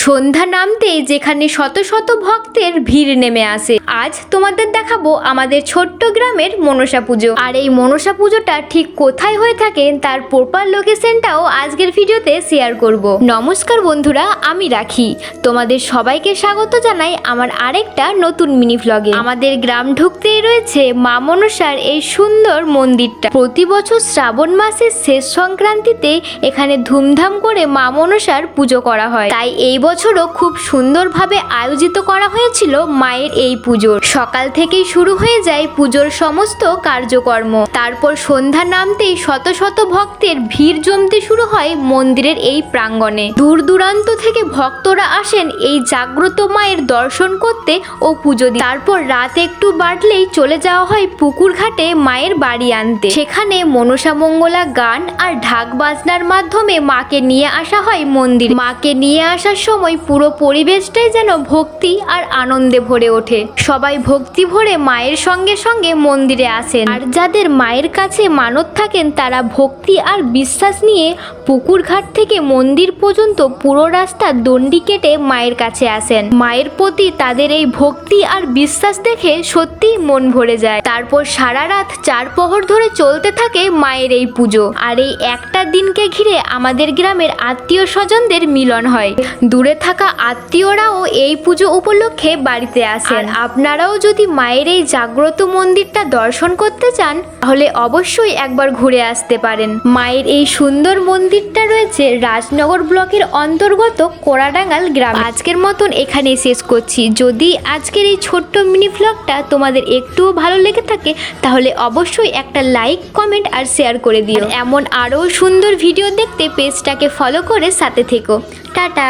সন্ধ্যা নামতেই যেখানে শত শত ভক্তের ভিড় নেমে আসে। আজ তোমাদের দেখাবো আমাদের ছোট্ট গ্রামের মনসা পুজো। আর এই মনসা পুজোটা ঠিক কোথায় হয়ে থাকে তার প্রপার লোকেশনটাও আজকের ভিডিওতে শেয়ার করব। নমস্কার বন্ধুরা, আমি রাখি। তোমাদের সবাইকে স্বাগত জানাই আমার আরেকটা নতুন মিনি ভ্লগে। আমাদের গ্রাম ঢুকতেই রয়েছে মা মনসার এই সুন্দর মন্দিরটা। প্রতি বছর শ্রাবণ মাসের শেষ সংক্রান্তিতে এখানে ধুমধাম করে মা মনসার পুজো করা হয়। তাই এই বছরও খুব সুন্দরভাবে আয়োজিত করা হয়েছিল মায়ের এই পুজোর। সকাল থেকেই শুরু হয়ে যায় পুজোর সমস্ত কার্যকর্ম। তারপর সন্ধ্যা নামতেই শত শত ভক্তের ভিড় জমতে শুরু হয় মন্দিরের এই প্রাঙ্গণে। দূর দূরান্ত থেকে ভক্তরা আসেন এই জাগ্রত মায়ের দর্শন করতে ও পুজো দিতে। তারপর রাত একটু বাড়লেই চলে যাওয়া হয় পুকুর ঘাটে মায়ের বাড়ি আনতে। সেখানে মনসা মঙ্গলা গান আর ঢাক বাজনার মাধ্যমে মাকে নিয়ে আসা হয় মন্দির। মাকে নিয়ে আসার সময় পুরো পরিবেশটাই যেন ভক্তি আর আনন্দে ভরে ওঠে। সবাই ভক্তি ভরে মায়ের সঙ্গে সঙ্গে মন্দিরে আসেন। আর যাদের মায়ের কাছে মানত থাকেন তারা ভক্তি আর বিশ্বাস নিয়ে পুকুর ঘাট থেকে মন্দির পর্যন্ত পুরো রাস্তা দণ্ডি কেটে মায়ের কাছে আসেন। মায়ের প্রতি তাদের এই ভক্তি আর বিশ্বাস দেখে সত্যি মন ভরে যায়। তারপর সারা রাত 4 প্রহর ধরে চলতে থাকে মায়ের এই পুজো। আর এই একটা দিনকে ঘিরে আমাদের গ্রামের আত্মীয় স্বজনদের মিলন হয়। দূরে থাকা আত্মীয়রাও এই পুজো উপলক্ষে বাড়িতে আসেন। আপনারাও যদি মায়ের এই জাগ্রত মন্দিরটা দর্শন করতে চান তাহলে অবশ্যই একবার ঘুরে আসতে পারেন। মায়ের এই সুন্দর মন্দিরটা রয়েছে রাজনগর ব্লকের অন্তর্গত কোড়াডাঙ্গাল গ্রাম। আজকের মতন এখানে শেষ করছি। যদি আজকের এই ছোট্ট মিনি ভ্লগটা তোমাদের একটুও ভালো লেগে থাকে তাহলে অবশ্যই একটা লাইক, কমেন্ট আর শেয়ার করে দিও। এমন আরও সুন্দর ভিডিও দেখতে পেজটাকে ফলো করে সাথে থেকো। টাটা।